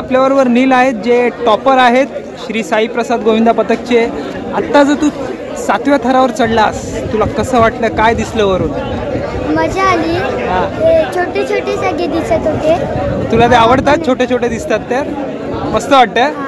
आपल्याबरोबर नील आहेत जे टॉपर आहेत श्री साई प्रसाद गोविंदा पथकचे। आत्ता जर तू 7व्या थरावर चढलास तुला कसं वाटलं, काय दिसलं वरून? मजा आली। छोटे छोटे सगळे दिसत होते। तुला ते आवडतात? छोटे छोटे दिसतात तर मस्त वाटतं।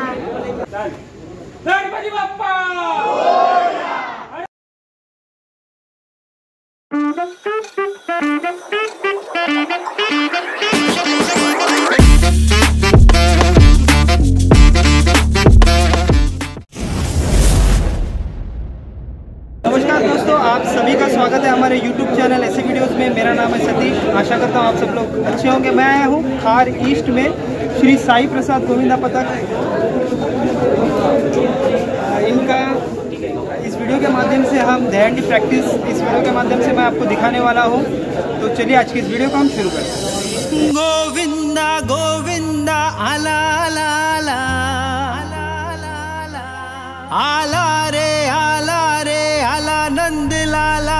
नमस्कार दोस्तों, आप सभी का स्वागत है हमारे YouTube चैनल ऐसे वीडियोस में। मेरा नाम है सतीश। आशा करता हूँ आप सब लोग अच्छे होंगे। मैं आया हूँ खार ईस्ट में श्री साई प्रसाद गोविंदा पथक। इनका इस वीडियो के माध्यम से हम दहंडी प्रैक्टिस इस वीडियो के माध्यम से मैं आपको दिखाने वाला हूँ। तो चलिए आज की इस वीडियो को हम शुरू करते हैं। गोविंदा गोविंदा आला आला आला आला रे आला नंद लाला।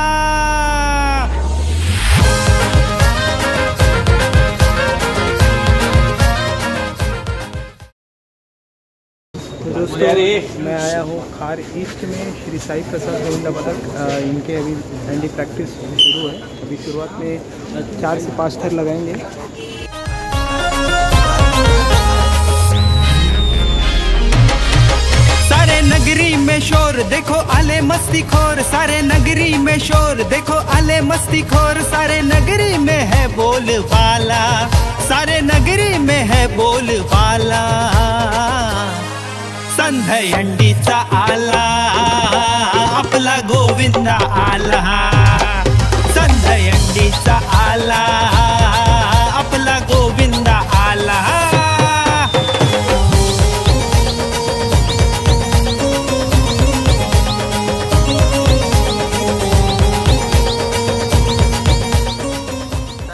दोस्तों मैं आया हूँ खार ईस्ट में श्री साई प्रसाद गोविंदा पथक। इनके अभी दहंडी प्रैक्टिस शुरू है। अभी शुरुआत में 4 से 5 थर लगाएंगे। सारे नगरी में शोर देखो आले मस्ती खोर, सारे नगरी में शोर देखो आले मस्ती खोर। सारे नगरी में है बोलबाला, सारे नगरी में है बोलबाला। संधयंडीचा आला आपला गोविंदा आला, संधयंडीचा आला आपला गोविंदा आला।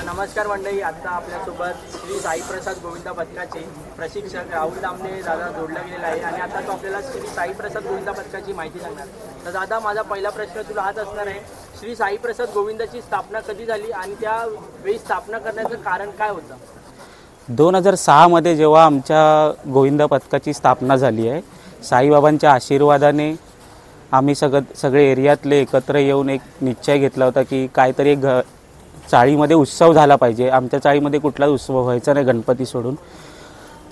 नमस्कार मंडळी, आता आपल्यासोबत श्री साई प्रसाद गोविंदा पथकाचे प्रशिक्षक राहुल दामले दादा जोडला गेलेला आहे आणि आता तो आपल्याला श्री साई प्रसाद गोविंदा पथकाची माहिती सांगणार। तर दादा, माझा पहिला प्रश्न तुला हाच असणार आहे, श्री साई प्रसाद गोविंदाची स्थापना कधी झाली आणि त्यावेळी स्थापना करण्याचं कारण काय होतं? 2006 मध्ये जेव्हा आमच्या गोविंदा पथकाची स्थापना झाली आहे, साईबाबांच्या आशीर्वादाने आम्ही सगळे एरियातले एकत्र येऊन एक निश्चय घेतला होता की काहीतरी एक चाळीमध्ये उत्सव झाला पाहिजे। आमच्या चाळीमध्ये कुठलाच उत्सव व्हायचा नाही गणपती सोडून।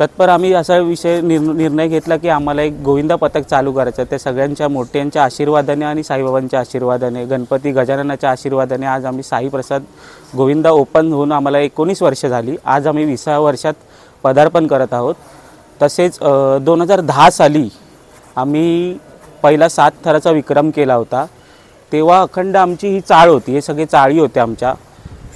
तत्पर आम्ही असा निर्णय घेतला की आम्हाला एक गोविंदा पथक चालू करायचं। त्या सगळ्यांच्या मोठ्यांच्या आशीर्वादाने आणि साईबाबांच्या आशीर्वादाने, गणपती गजाननाच्या आशीर्वादाने आज आम्ही साई प्रसाद गोविंदा ओपन होऊन आम्हाला 19 वर्ष झाली। आज आम्ही 20व्या वर्षात पदार्पण करत आहोत। तसेच 2010 साली आम्ही पहिला 7 थराचा विक्रम केला होता। तेव्हा अखंड आमची ही चाळ होती, हे सगळे चाळी होत्या आमच्या।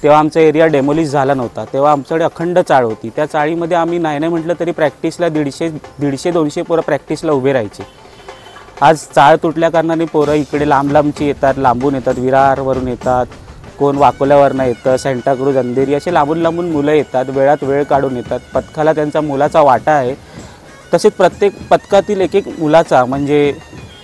तेव्हा आमचा एरिया डेमोलिश झाला नव्हता, तेव्हा आमच्याकडे अखंड चाळ होती। त्या चाळीमध्ये आम्ही नाही म्हटलं तरी प्रॅक्टिसला 150-200 पोरं प्रॅक्टिसला उभे राहायचे। आज चाळ तुटल्या कारणाने पोरं इकडे लांबची येतात, लांबून येतात, विरारवरून येतात, कोण वाकोल्यावरनं येतं, सेंटाक्रूज, अंधेरी असे लांबून मुलं येतात, वेळात वेळ काढून येतात। पथकाला त्यांचा मुलाचा वाटा आहे। तसेच प्रत्येक पथकातील एक मुलाचा म्हणजे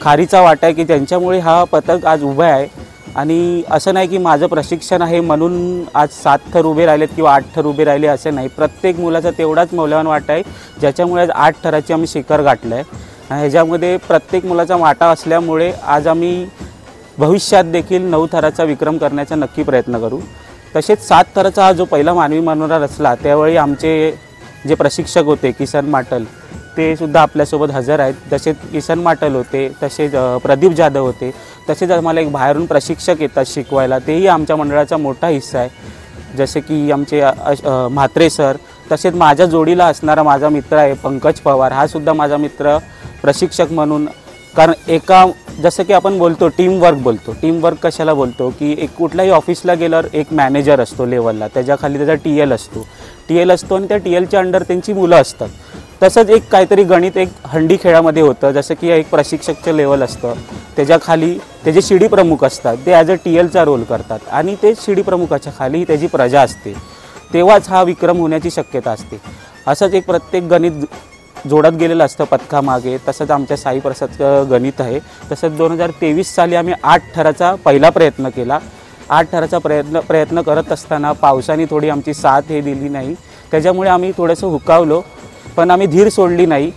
खारीचा वाटा आहे की त्यांच्यामुळे हा पथक आज उभा आहे। आणि असं नाही की माझं प्रशिक्षण आहे म्हणून आज 7 थर उभे राहिलेत किंवा 8 थर उभे राहिले असं नाही। प्रत्येक मुलाचा तेवढाच मौल्यवान वाटा आहे ज्याच्यामुळे आज 8 थराची आम्ही शिखर गाठलं आहे। ह्याच्यामध्ये प्रत्येक मुलाचा वाटा असल्यामुळे आज आम्ही भविष्यात देखील 9 थराचा विक्रम करण्याचा नक्की प्रयत्न करू। तसेच 7 थराचा हा जो पहिला मानवी मनोरा रचला त्यावेळी आमचे जे प्रशिक्षक होते किसन माटल ते सुद्धा आपल्यासोबत हजर आहेत। तसेच किसन माटल होते, तसेच प्रदीप जाधव होते, तसेच आम्हाला एक बाहेरून प्रशिक्षक येतात शिकवायला, तेही आमच्या मंडळाचा मोठा हिस्सा आहे। जसे की आमचे म्हात्रे सर, तसेच माझ्या जोडीला असणारा माझा मित्र आहे पंकज पवार, हा सुद्धा माझा मित्र प्रशिक्षक म्हणून। कारण जसं की आपण बोलतो टीमवर्क कशाला बोलतो की एक कुठल्याही ऑफिसला गेल्यावर एक मॅनेजर असतो लेवलला, त्याच्याखाली त्याचा TL असतो आणि त्या TLच्या अंडर त्यांची मुलं असतात। तसंच एक काहीतरी गणित एक हंडी खेळामध्ये होतं, जसं की एक प्रशिक्षकचं लेवल असतं, त्याच्याखाली त्याचे शिडी प्रमुख असतात, ते ॲज अ TLचा रोल करतात आणि ते शिडी प्रमुखाच्या खाली त्याची प्रजा असते, तेव्हाच हा विक्रम होण्याची शक्यता असते। असंच एक प्रत्येक गणित जोडत गेलेलं असतं पथकामागे। तसंच आमच्या साई प्रसादचं गणित आहे। तसंच 2023 साली आम्ही 8 थराचा पहिला प्रयत्न केला। 8 थराचा प्रयत्न करत असताना पावसाने थोडी आमची साथ दिली नाही, त्याच्यामुळे आम्ही थोडंसं हुकावलो। पण आम्ही धीर सोडली नाही.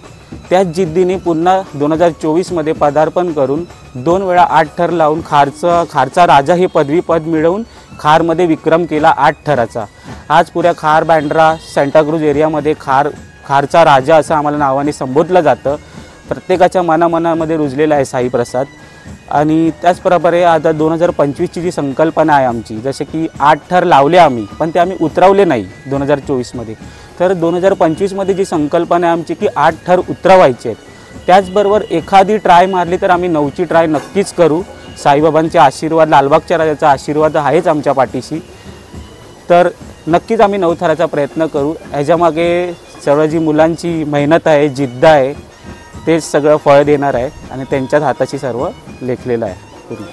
त्याच जिद्दीने पुन्हा 2024मध्ये पदार्पन करून 2 वेळा 8 थर लावून खारचा राजा हे पदवीपद मिळवून खारमध्ये विक्रम केला 8 थराचा. आज पुऱ्या खार बँड्रा सेंटाक्रूज एरियामध्ये खारचा राजा असं आम्हाला नावाने संबोधलं जातं. प्रत्येकाच्या मनामध्ये रुजलेला आहे साईप्रसाद. आणि त्याचप्रकारे आता 2025ची जी संकल्पना आहे आमची, जसे की 8 थर लावले आम्ही, पण ते आम्ही उतरवले नाही 2024मध्ये. तर 2025मध्ये जी संकल्पना आहे आमची की 8 थर उतरवायचे आहेत. त्याचबरोबर एखादी ट्राय मारली तर आम्ही 9ची ट्राय नक्कीच करू. साईबाबांचे आशीर्वाद, लालबागच्या राजाचा आशीर्वाद आहेच आमच्या पाठीशी. तर नक्कीच आम्ही 9 थराचा प्रयत्न करू. ह्याच्यामागे सर्व जी मुलांची मेहनत आहे, जिद्द आहे, तेच सगळं फळ देणार आहे आणि त्यांच्याच हाताशी सर्व लेखलेलं आहे पूर्ण.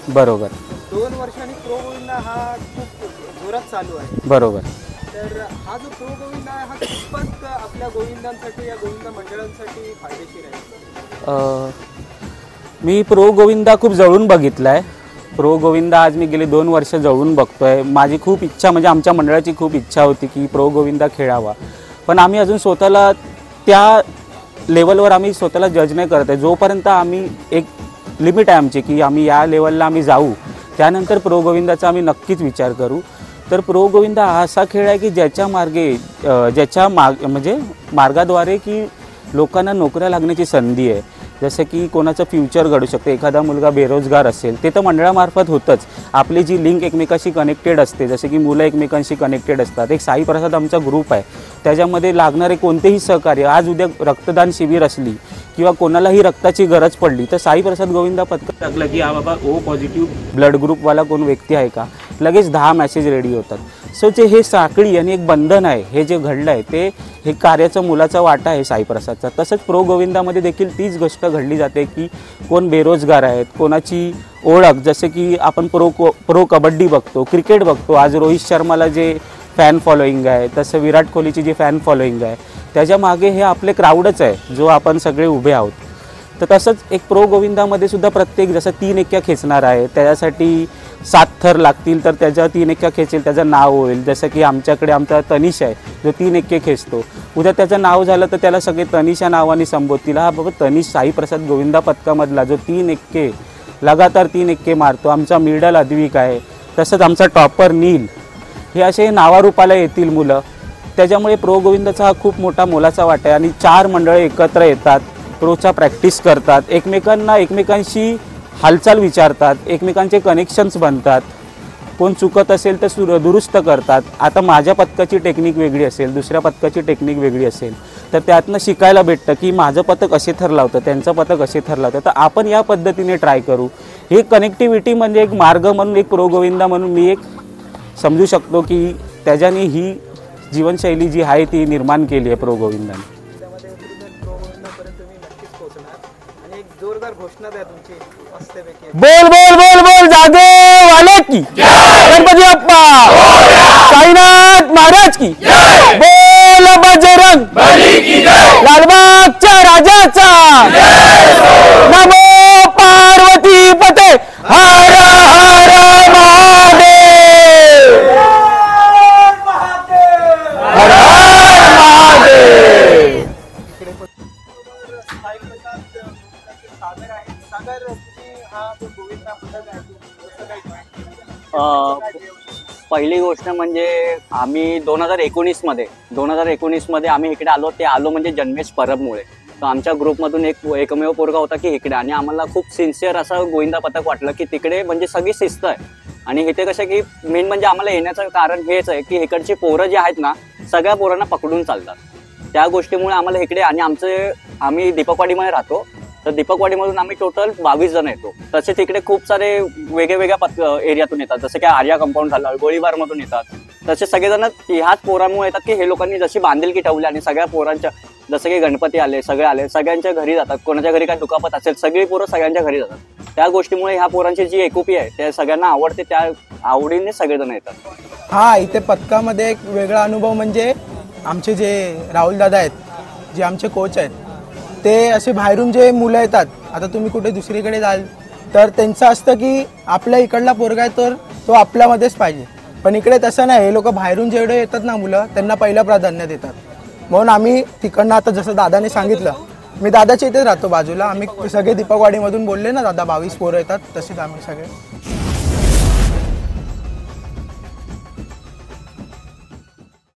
बरोबर. 2 वर्षांनी प्रो गोविंदा हा खूप जोरात चालू आहे. बरोबर. तर हा जो प्रो गोविंदा आहे हा कितपत आपल्या गोविंदांसाठी, या गोविंदा मंडळांसाठी फायदेशीर आहे? मी प्रो गोविंदा खूप जवळून बघितला आहे. प्रो गोविंदा आज मी गेले 2 वर्ष जवळून बघतोय. माझी खूप इच्छा, म्हणजे आमच्या मंडळाची खूप इच्छा होती की प्रो गोविंदा खेळावा, पण आम्ही अजून स्वतःला त्या लेवलवर आम्ही स्वतःला जज नाही करत आहे. जोपर्यंत आम्ही एक लिमिट आहे आमची की आम्ही या लेवलला आम्ही जाऊ, त्यानंतर प्रो गोविंदाचा आम्ही नक्कीच विचार करू. तर प्रो गोविंदा हा असा खेळ आहे की ज्याच्या मार्गाद्वारे की लोकांना नोकऱ्या लागण्याची संधी आहे. जसं की कोणाचं फ्युचर घडू शकते. एखादा मुलगा बेरोजगार असेल, ते तर मंडळामार्फत होतंच. आपली जी लिंक एकमेकाशी कनेक्टेड असते, जसे की मुलं एकमेकांशी कनेक्टेड असतात. एक साईप्रसाद आमचा ग्रुप आहे, त्याच्यामध्ये लागणारे कोणतेही सहकार्य, आज उद्या रक्तदान शिबिर असली किंवा कोणालाही रक्ताची गरज पडली तर साईप्रसाद गोविंदा पथक टाकलं की हा बाबा ओ पॉझिटिव्ह ब्लड ग्रुपवाला कोण व्यक्ती आहे का, लगेच 10 मेसेज रेडी होतात. सो जे हे साखळी आणि एक बंधन आहे, हे जे घडलं आहे ते हे कार्याचा मुलाचा वाटा आहे साईप्रसादचा. तसंच प्रो गोविंदामध्ये देखील तीच गोष्ट घडली जाते की कोण बेरोजगार आहेत, कोणाची ओळख, जसे की आपण प्रो कबड्डी बघतो, क्रिकेट बघतो. आज रोहित शर्माला जे फॅन फॉलोईंग आहे, तसं विराट कोहलीची जी फॅन फॉलोईंग आहे, त्याच्या मागे हे आपले क्राऊडच आहे जो आपण सगळे उभे आहोत. तर तसंच एक प्रो गोविंदामध्ये सुद्धा प्रत्येक, जसं 3 एक्क्या खेचणार आहे त्याच्यासाठी 7 थर लागतील, तर त्याच्या 3 एक्क्या खेचेल त्याचं नाव होईल. जसं की आमच्याकडे आमचा तनिष आहे जो 3 एक्के खेचतो. उद्या त्याचं नाव झालं तर त्याला सगळे तनिषा नावाने संबोधतील. हा बाबा तनिष साईप्रसाद गोविंदा पथकामधला जो 3 एक्के लगातार 3 एक्के मारतो. आमचा मिडल अद्विक आहे, तसंच आमचा टॉपर नील. हे असे नावारूपाला येतील मुलं. त्याच्यामुळे प्रो गोविंदाचा हा खूप मोठा मोलाचा वाटा आहे. आणि 4 मंडळे एकत्र येतात, प्रोचा प्रॅक्टिस करतात, एकमेकांशी हालचाल विचारतात, एकमेकांचे कनेक्शन्स बनतात. कोण चुकत असेल तर दुरुस्त करतात. आता माझ्या पथकाची टेक्निक वेगळी असेल, दुसऱ्या पथकाची टेक्निक वेगळी असेल, तर त्यातनं शिकायला भेटतं की माझं पथक असे थर लावतं, त्यांचं पथक असे थर लावतं, तर आपण या पद्धतीने ट्राय करू. हे कनेक्टिव्हिटी म्हणजे एक मार्ग म्हणून, एक प्रो गोविंदा म्हणून मी एक समजू शकतो की त्याच्याने ही जीवनशैली जी आहे ती निर्माण केली आहे प्रो गोविंदाने. जोरदार घोषणा द्या तुमची मस्तपैकी. बोल बोल बोल बोल जागे वाले की गणपती बाप्पा, साईनाथ महाराज की बोल, बजरंग बली की जय, लालबागच्या राजाचा नमो पार्वती पते हर हर महादेव, हर हर महादेव. पहिली गोष्ट म्हणजे आम्ही 2019 मध्ये आम्ही इकडे आलो म्हणजे जन्मेश परबमुळे. तर आमच्या ग्रुपमधून एकमेव पोरगा होता की इकडे, आणि आम्हाला खूप सिन्सिअर असं गोविंदा पथक वाटलं की तिकडे म्हणजे सगळी शिस्त आहे. आणि इथे कसं की मेन म्हणजे आम्हाला येण्याचं कारण हेच आहे की इकडची पोरं जी आहेत ना, सगळ्या पोरांना पकडून चालतात. त्या गोष्टीमुळे आम्हाला इकडे, आणि आम्ही दीपकवाडीमध्ये राहतो, तर दीपकवाडीमधून आम्ही टोटल 22 जण येतो. तसे तिकडे खूप सारे वेगवेगळ्या एरियातून येतात, जसं की आर्या कंपाऊंड झालं, गोळीबारमधून येतात. तसे सगळेजण ह्याच पोरांमुळे येतात की हे लोकांनी जशी बांधिलकी ठेवली, आणि सगळ्या पोरांच्या, जसं की गणपती आले, सगळे आले, सगळ्यांच्या घरी जातात. कोणाच्या घरी काय दुखापत असेल, सगळी पोरं सगळ्यांच्या घरी जातात. त्या गोष्टीमुळे ह्या पोरांची जी एकुपी आहे त्या सगळ्यांना आवडते, त्या आवडीने सगळेजण येतात. हा, इथे पथकामध्ये एक वेगळा अनुभव म्हणजे आमचे जे राहुल दादा आहेत, जे आमचे कोच आहेत, ते असे बाहेरून जे मुलं येतात, आता तुम्ही कुठे दुसरीकडे जाल तर त्यांचं असतं की आपल्या इकडला पोरगा आहे तर तो आपल्यामध्येच पाहिजे. पण इकडे तसं नाही, हे लोक बाहेरून जेवढे येतात ना मुलं त्यांना पहिलं प्राधान्य देतात. म्हणून आम्ही तिकडनं आता जसं दादाने सांगितलं, मी दादाच्या इथेच राहतो बाजूला, आम्ही सगळे दीपकवाडीमधून बोलले ना दादा 22 पोरं येतात, तसेच आम्ही सगळे.